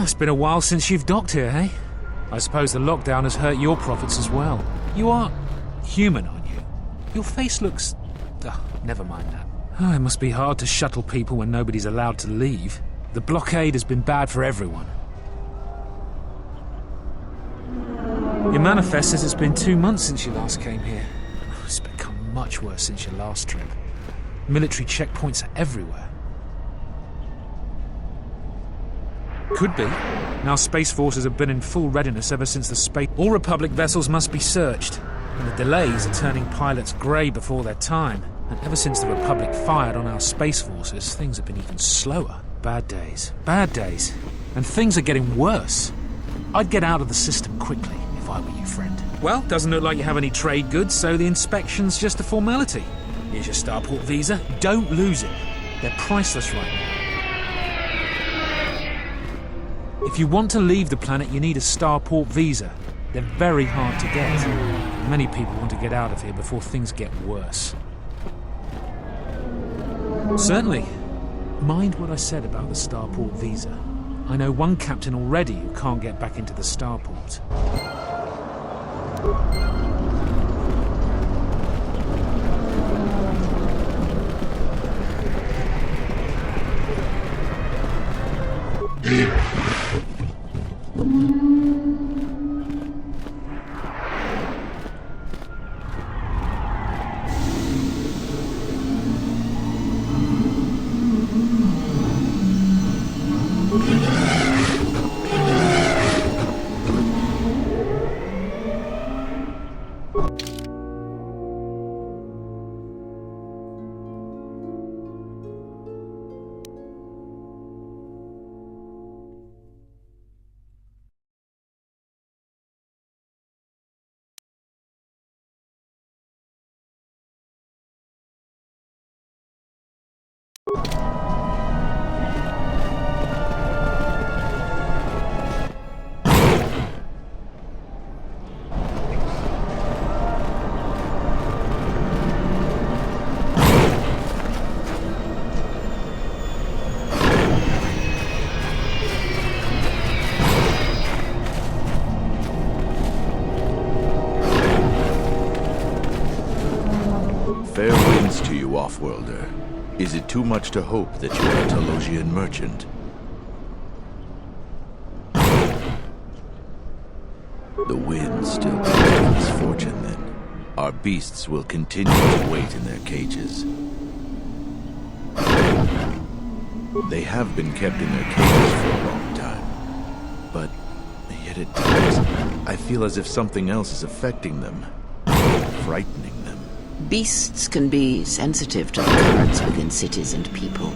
It's been a while since you've docked here, hey? I suppose the lockdown has hurt your profits as well. You are human, aren't you? Your face looks... never mind that. Oh, it must be hard to shuttle people when nobody's allowed to leave. The blockade has been bad for everyone. Your manifest says it's been 2 months since you last came here. It's become much worse since your last trip. Military checkpoints are everywhere. Could be. Now Space Forces have been in full readiness ever since the space... All Republic vessels must be searched, and the delays are turning pilots grey before their time. And ever since the Republic fired on our Space Forces, things have been even slower. Bad days. Bad days. And things are getting worse. I'd get out of the system quickly, if I were you, friend. Well, doesn't look like you have any trade goods, so the inspection's just a formality. Here's your starport visa. Don't lose it. They're priceless right now. If you want to leave the planet, you need a starport visa. They're very hard to get. Many people want to get out of here before things get worse. Certainly. Mind what I said about the starport visa. I know one captain already who can't get back into the starport. Fair winds to you, off-worlder. Is it too much to hope that you are a Telosian merchant? The wind still brings misfortune, then. Our beasts will continue to wait in their cages. They have been kept in their cages for a long time. But yet at times, I feel as if something else is affecting them. Frightening them. Beasts can be sensitive to the currents within cities and people.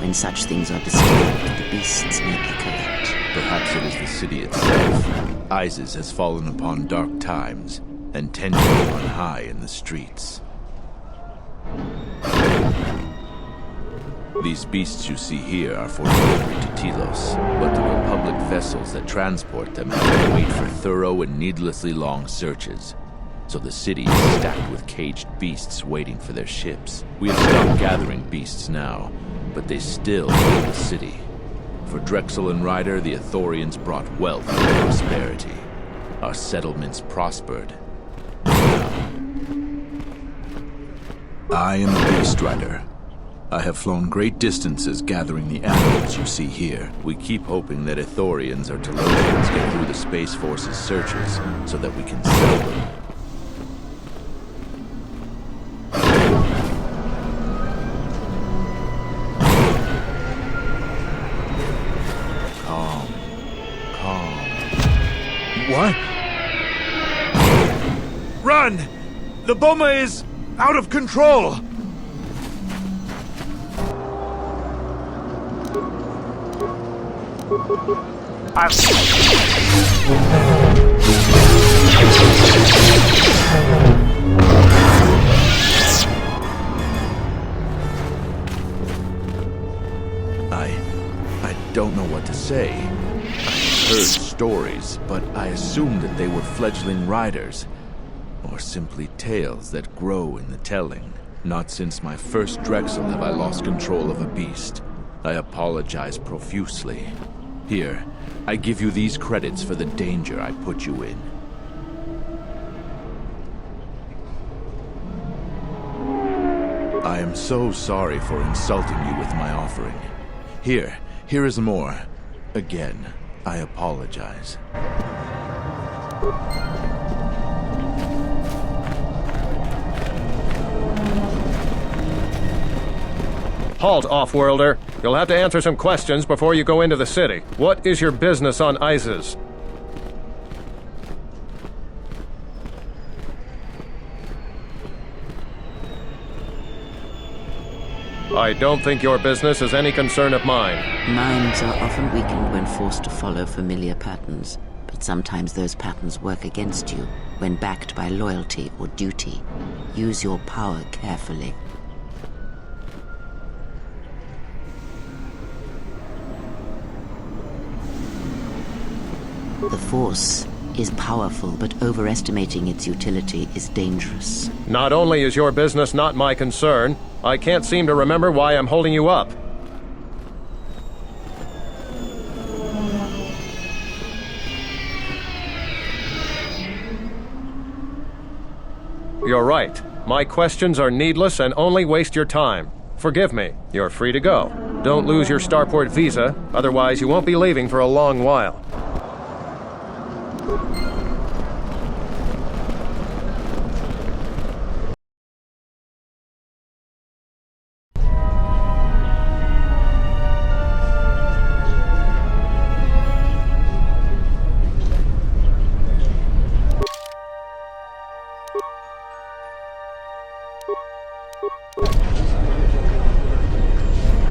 When such things are disturbed, the beasts may echo it. Perhaps it is the city itself. Isis has fallen upon dark times, and tension run high in the streets. These beasts you see here are for delivery to Telos, but the Republic vessels that transport them have to wait for thorough and needlessly long searches. So the city is stacked with caged beasts waiting for their ships. We have stopped gathering beasts now, but they still fill the city. For Drexel and Ryder, the Ithorians brought wealth and prosperity. Our settlements prospered. Now, I am a beast rider. I have flown great distances gathering the animals you see here. We keep hoping that Ithorians or Telosians get through the Space Force's searches so that we can sell them. What? Run! The bomber is out of control! I don't know what to say. I heard stories, but I assumed that they were fledgling riders, or simply tales that grow in the telling. Not since my first Drexel have I lost control of a beast. I apologize profusely. Here, I give you these credits for the danger I put you in. I am so sorry for insulting you with my offering. Here is more. Again, I apologize. Halt, off-worlder. You'll have to answer some questions before you go into the city. What is your business on Isis? I don't think your business is any concern of mine. Minds are often weakened when forced to follow familiar patterns, but sometimes those patterns work against you when backed by loyalty or duty. Use your power carefully. The Force is powerful, but overestimating its utility is dangerous. Not only is your business not my concern, I can't seem to remember why I'm holding you up. You're right. My questions are needless and only waste your time. Forgive me. You're free to go. Don't lose your starport visa, otherwise you won't be leaving for a long while.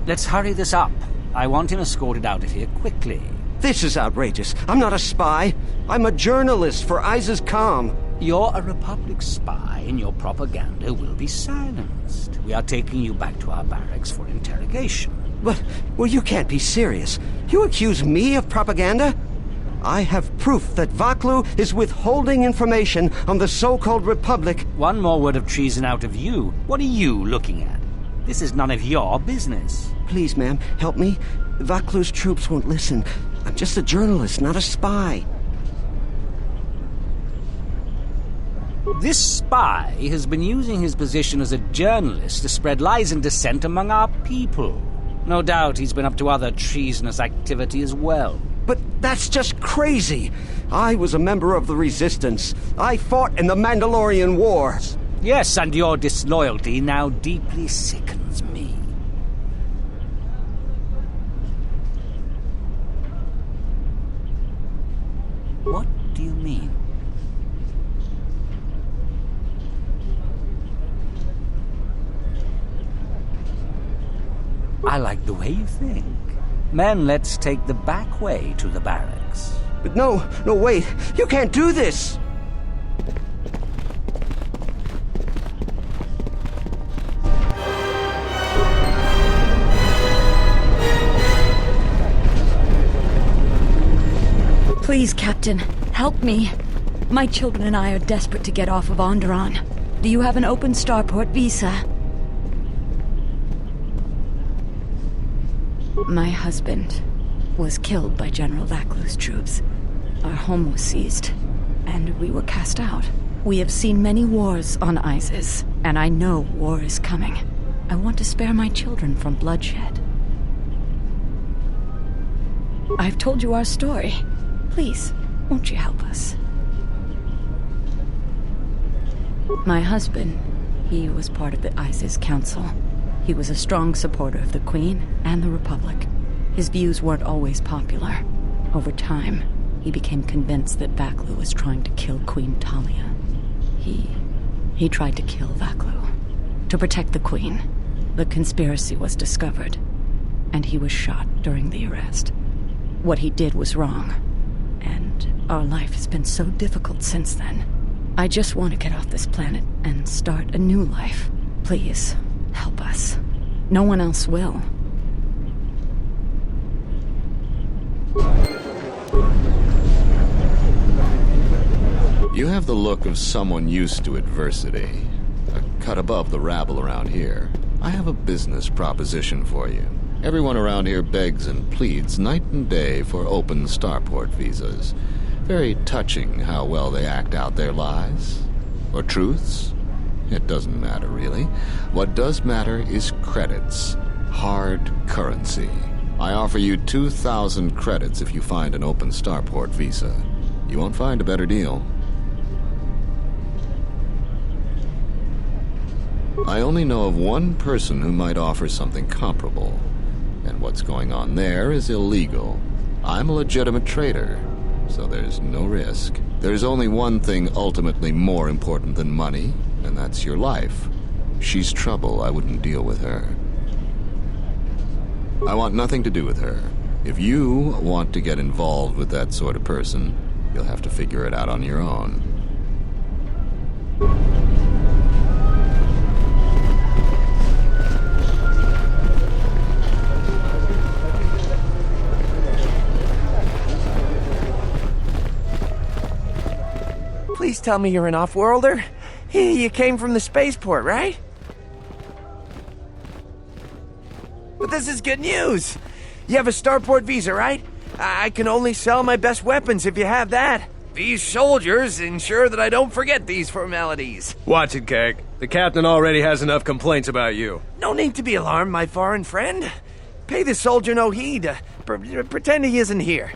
Let's hurry this up. I want him escorted out of here quickly. This is outrageous. I'm not a spy. I'm a journalist for Isis Com. You're a Republic spy, and your propaganda will be silenced. We are taking you back to our barracks for interrogation. But, well, you can't be serious. You accuse me of propaganda? I have proof that Vaklu is withholding information on the so-called Republic. One more word of treason out of you. What are you looking at? This is none of your business. Please, ma'am, help me. Vaklu's troops won't listen. I'm just a journalist, not a spy. This spy has been using his position as a journalist to spread lies and dissent among our people. No doubt he's been up to other treasonous activity as well. But that's just crazy. I was a member of the Resistance. I fought in the Mandalorian Wars. Yes, and your disloyalty now deeply sickens me. What do you mean? I like the way you think. Men, let's take the back way to the barracks. But no, wait. You can't do this. Please, Captain, help me. My children and I are desperate to get off of Onderon. Do you have an open starport visa? My husband was killed by General Vaklu's troops. Our home was seized, and we were cast out. We have seen many wars on Isis, and I know war is coming. I want to spare my children from bloodshed. I've told you our story. Please, won't you help us? My husband, he was part of the Isis Council. He was a strong supporter of the Queen and the Republic. His views weren't always popular. Over time, he became convinced that Vaklu was trying to kill Queen Talia. He tried to kill Vaklu. To protect the Queen, the conspiracy was discovered, and he was shot during the arrest. What he did was wrong, and our life has been so difficult since then. I just want to get off this planet and start a new life. Please, help us. No one else will. You have the look of someone used to adversity. A cut above the rabble around here. I have a business proposition for you. Everyone around here begs and pleads night and day for open starport visas. Very touching how well they act out their lies. Or truths. It doesn't matter, really. What does matter is credits. Hard currency. I offer you 2,000 credits if you find an open starport visa. You won't find a better deal. I only know of one person who might offer something comparable. And what's going on there is illegal. I'm a legitimate trader, so there's no risk. There's only one thing ultimately more important than money, and that's your life. She's trouble. I wouldn't deal with her. I want nothing to do with her. If you want to get involved with that sort of person, you'll have to figure it out on your own. Please tell me you're an off-worlder. You came from the spaceport, right? But this is good news. You have a starport visa, right? I can only sell my best weapons if you have that. These soldiers ensure that I don't forget these formalities. Watch it, Keg. The captain already has enough complaints about you. No need to be alarmed, my foreign friend. Pay the soldier no heed. Pretend he isn't here.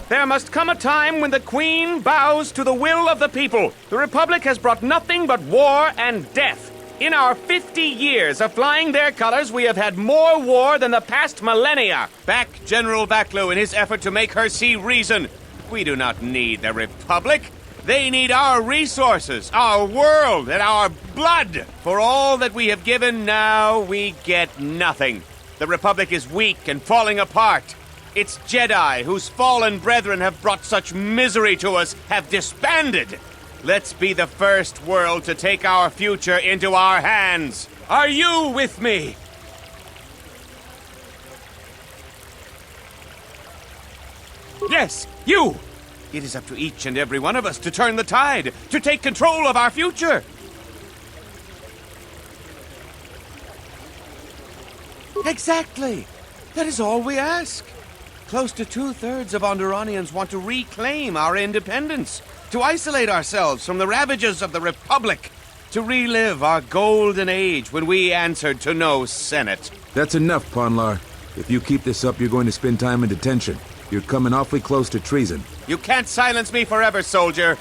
There must come a time when the Queen bows to the will of the people. The Republic has brought nothing but war and death. In our 50 years of flying their colors, we have had more war than the past millennia. Back General Vaklu in his effort to make her see reason. We do not need the Republic. They need our resources, our world, and our blood. For all that we have given, now we get nothing. The Republic is weak and falling apart. Its Jedi, whose fallen brethren have brought such misery to us, have disbanded. Let's be the first world to take our future into our hands. Are you with me? Yes, you! It is up to each and every one of us to turn the tide, to take control of our future. Exactly. That is all we ask. Close to 2/3 of Onderonians want to reclaim our independence, to isolate ourselves from the ravages of the Republic, to relive our golden age when we answered to no Senate. That's enough, Ponlar. If you keep this up, you're going to spend time in detention. You're coming awfully close to treason. You can't silence me forever, soldier,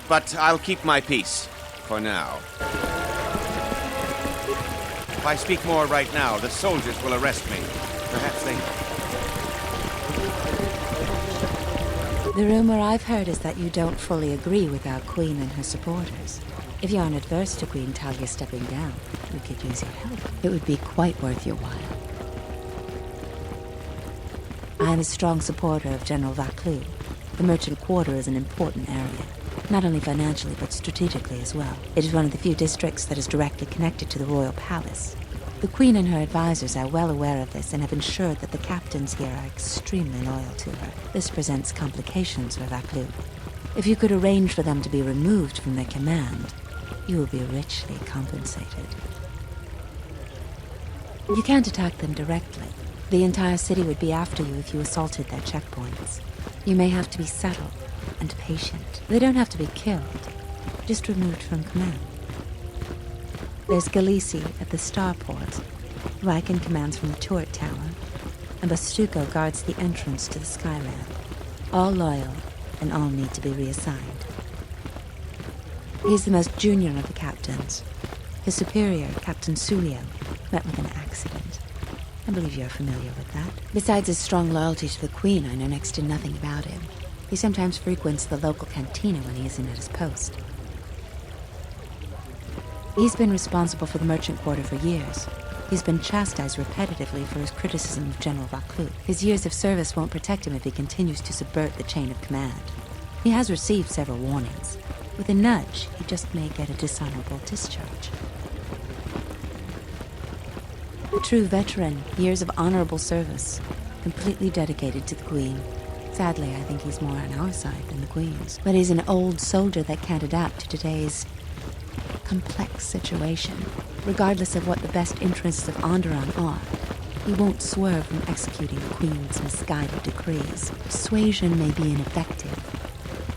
but I'll keep my peace, for now. If I speak more right now, the soldiers will arrest me. Perhaps they... The rumor I've heard is that you don't fully agree with our Queen and her supporters. If you aren't adverse to Queen Talia stepping down, we could use your help. It would be quite worth your while. I'm a strong supporter of General Vaklu. The merchant quarter is an important area, not only financially but strategically as well. It is one of the few districts that is directly connected to the royal palace. The Queen and her advisors are well aware of this and have ensured that the captains here are extremely loyal to her. This presents complications for Vaklu. If you could arrange for them to be removed from their command, you will be richly compensated. You can't attack them directly. The entire city would be after you if you assaulted their checkpoints. You may have to be subtle and patient. They don't have to be killed, just removed from command. There's Galisi at the starport. Riken commands from the turret tower, and Bastuco guards the entrance to the Skyland. All loyal, and all need to be reassigned. He's the most junior of the captains. His superior, Captain Sulio, met with an accident. I believe you're familiar with that. Besides his strong loyalty to the Queen, I know next to nothing about him. He sometimes frequents the local cantina when he isn't at his post. He's been responsible for the merchant quarter for years. He's been chastised repetitively for his criticism of General Vaclu. His years of service won't protect him if he continues to subvert the chain of command. He has received several warnings. With a nudge, he just may get a dishonorable discharge. A true veteran, years of honorable service, completely dedicated to the Queen. Sadly, I think he's more on our side than the Queen's. But he's an old soldier that can't adapt to today's complex situation. Regardless of what the best interests of Onderon are, he won't swerve from executing the Queen's misguided decrees. Persuasion may be ineffective.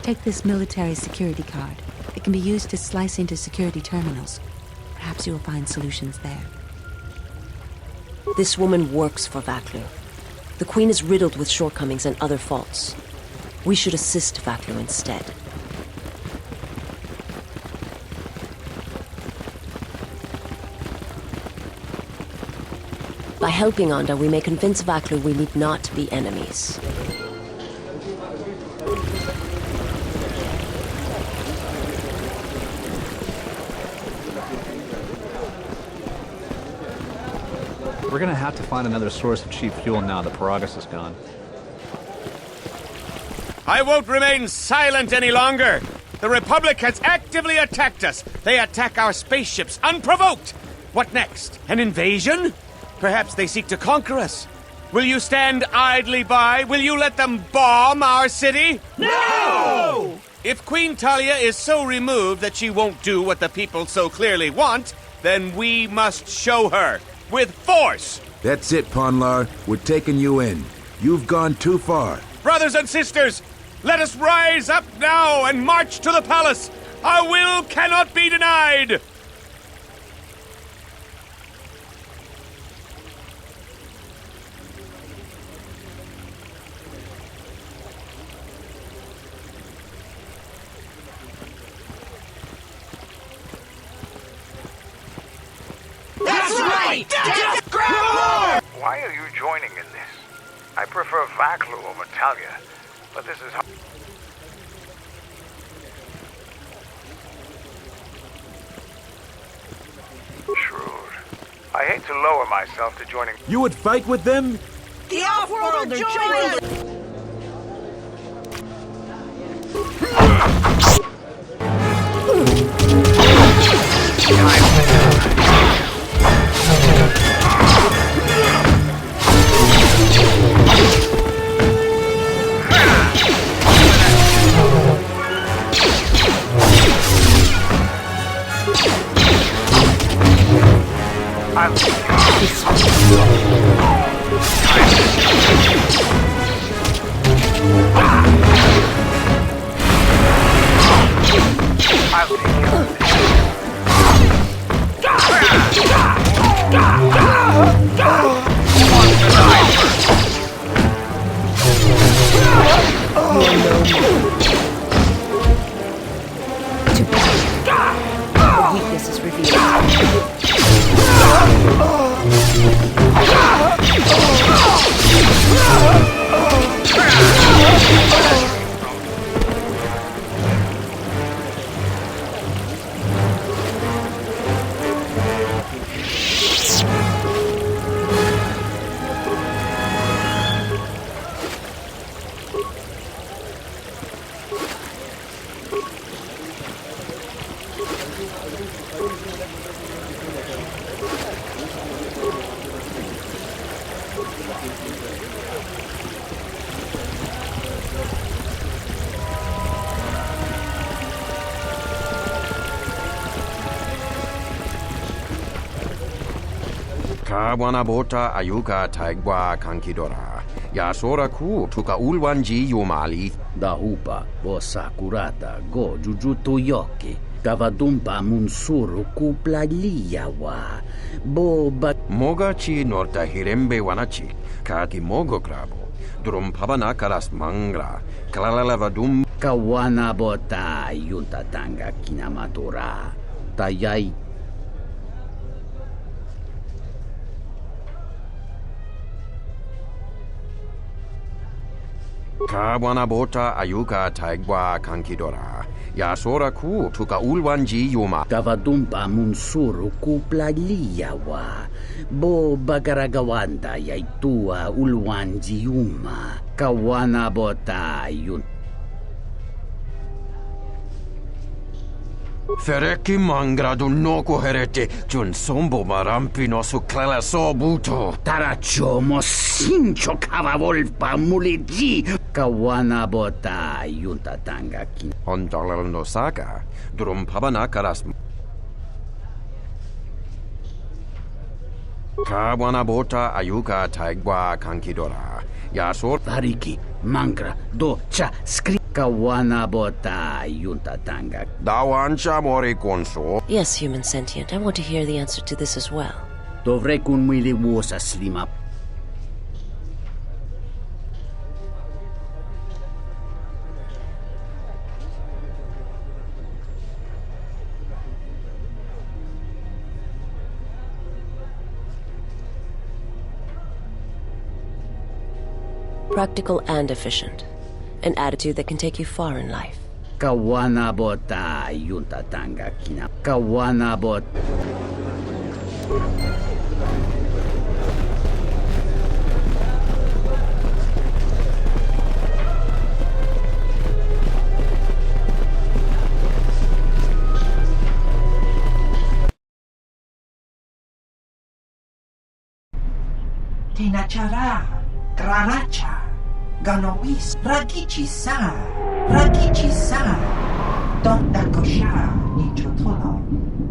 Take this military security card. It can be used to slice into security terminals. Perhaps you will find solutions there. This woman works for Vaclu. The Queen is riddled with shortcomings and other faults. We should assist Vaclu instead. By helping Onda, we may convince Vaclu we need not be enemies. We're gonna have to find another source of cheap fuel now that Paragus is gone. I won't remain silent any longer. The Republic has actively attacked us. They attack our spaceships unprovoked. What next? An invasion? Perhaps they seek to conquer us. Will you stand idly by? Will you let them bomb our city? No! If Queen Talia is so removed that she won't do what the people so clearly want, then we must show her. With force! That's it, Ponlar. We're taking you in. You've gone too far. Brothers and sisters, let us rise up now and march to the palace. Our will cannot be denied. That's right! Death grab more! Why are you joining in this? I prefer Vaclu over Talia, but this is... Shrewd. I hate to lower myself to joining... You would fight with them? The Off-World are joining! Weakness is revealed. Kawanabota ayuka taigwa kankidora. Yasora ku tuka ulwanji yomali. Dahupa bosa kurata go jujuto yoki. Kavadumpa munsuru kuplaliyawa. Boba Mogachi norta hirembe wanachi. Kaki mogo krabo. Durum pabana karas mangra. Kalalavadum. Kawanabota yuntatanga kinamatura. Tayai Kawanabota ayuka taigwa kankidora. Yasora ku tuka ulwanji yuma. Kavadumpa munsuru kuplaliyawa. Bo bagaragawanda yaitua ulwanji yuma. Kawana bota yun. Fereki mangradu noko herete jun sombo marampi no su clela sobuto. Taracho mosincho kavavolpa muliji. Kawana bota yunta tanga kin. Ondalal no saga. Drum pabana karas. Kawana bota ayuka taigwa kankidora. Yasor. Variki, mangra, do, cha, skri. Kawana bota yunta tanga. Dawancha mori konso. Yes, human sentient. I want to hear the answer to this as well. Dovrekun mwili wosa slima. Practical and efficient. An attitude that can take you far in life. Kawana bota yunta tanga kina. Kawana bot. Tinachara, Graracha, Ganowis, Ragichi sa, Donda Kosha, Nichutolo,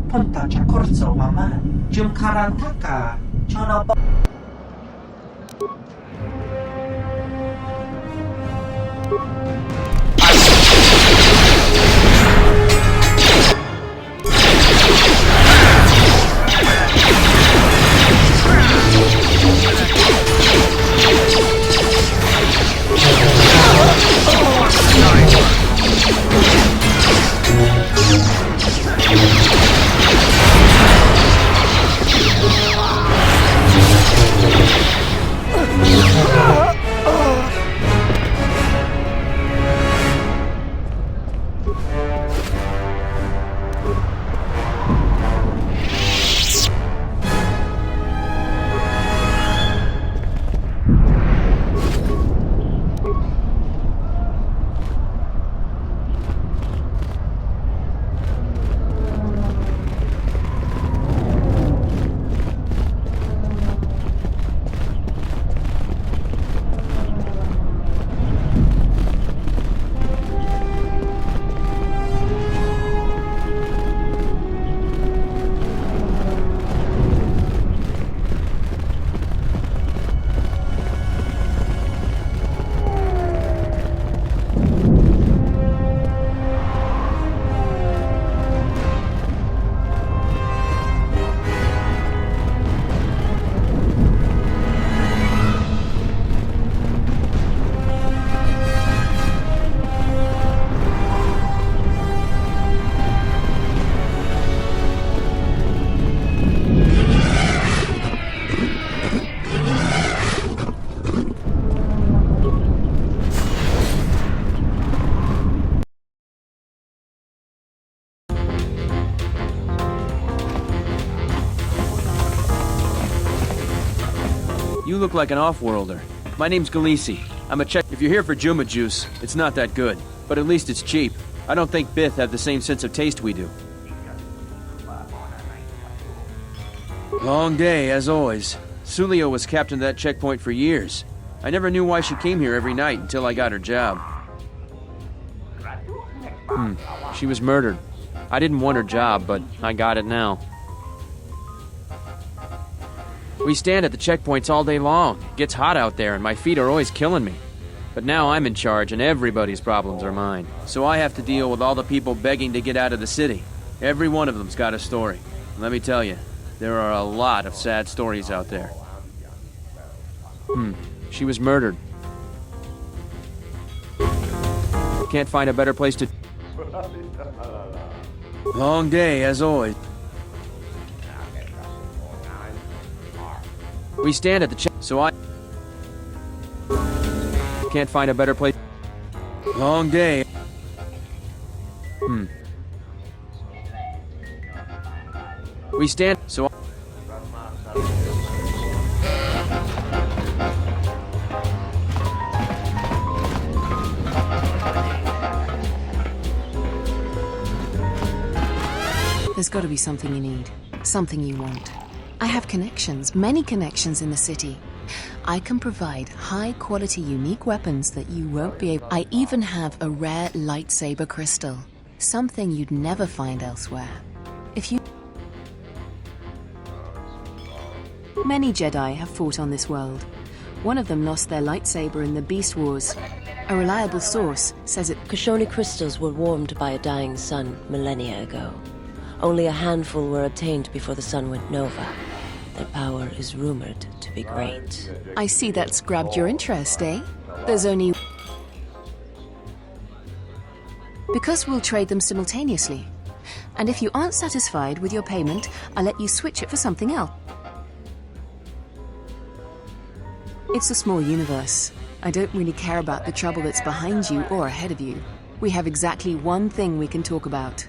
Ponta Chakorzo Waman, Jumkarantaka, Chonobo. You look like an off-worlder. My name's Galisi. I'm a Czech. If you're here for Juma juice, it's not that good. But at least it's cheap. I don't think Bith have the same sense of taste we do. Long day, as always. Sulio was captain of that checkpoint for years. I never knew why she came here every night until I got her job. She was murdered. I didn't want her job, but I got it now. We stand at the checkpoints all day long. It gets hot out there, and my feet are always killing me. But now I'm in charge, and everybody's problems are mine. So I have to deal with all the people begging to get out of the city. Every one of them's got a story. Let me tell you, there are a lot of sad stories out there. She was murdered. Can't find a better place to... Long day, as always. We stand at the check, so I... Can't find a better place... Long day. We stand... So... There's got to be something you need. Something you want. I have connections, many connections in the city. I can provide high-quality, unique weapons that you won't be able... I even have a rare lightsaber crystal. Something you'd never find elsewhere. If you... Many Jedi have fought on this world. One of them lost their lightsaber in the Beast Wars. A reliable source says it... Kashoni crystals were warmed by a dying sun millennia ago. Only a handful were obtained before the sun went nova. Their power is rumored to be great. I see that's grabbed your interest, eh? There's only... Because we'll trade them simultaneously. And if you aren't satisfied with your payment, I'll let you switch it for something else. It's a small universe. I don't really care about the trouble that's behind you or ahead of you. We have exactly one thing we can talk about.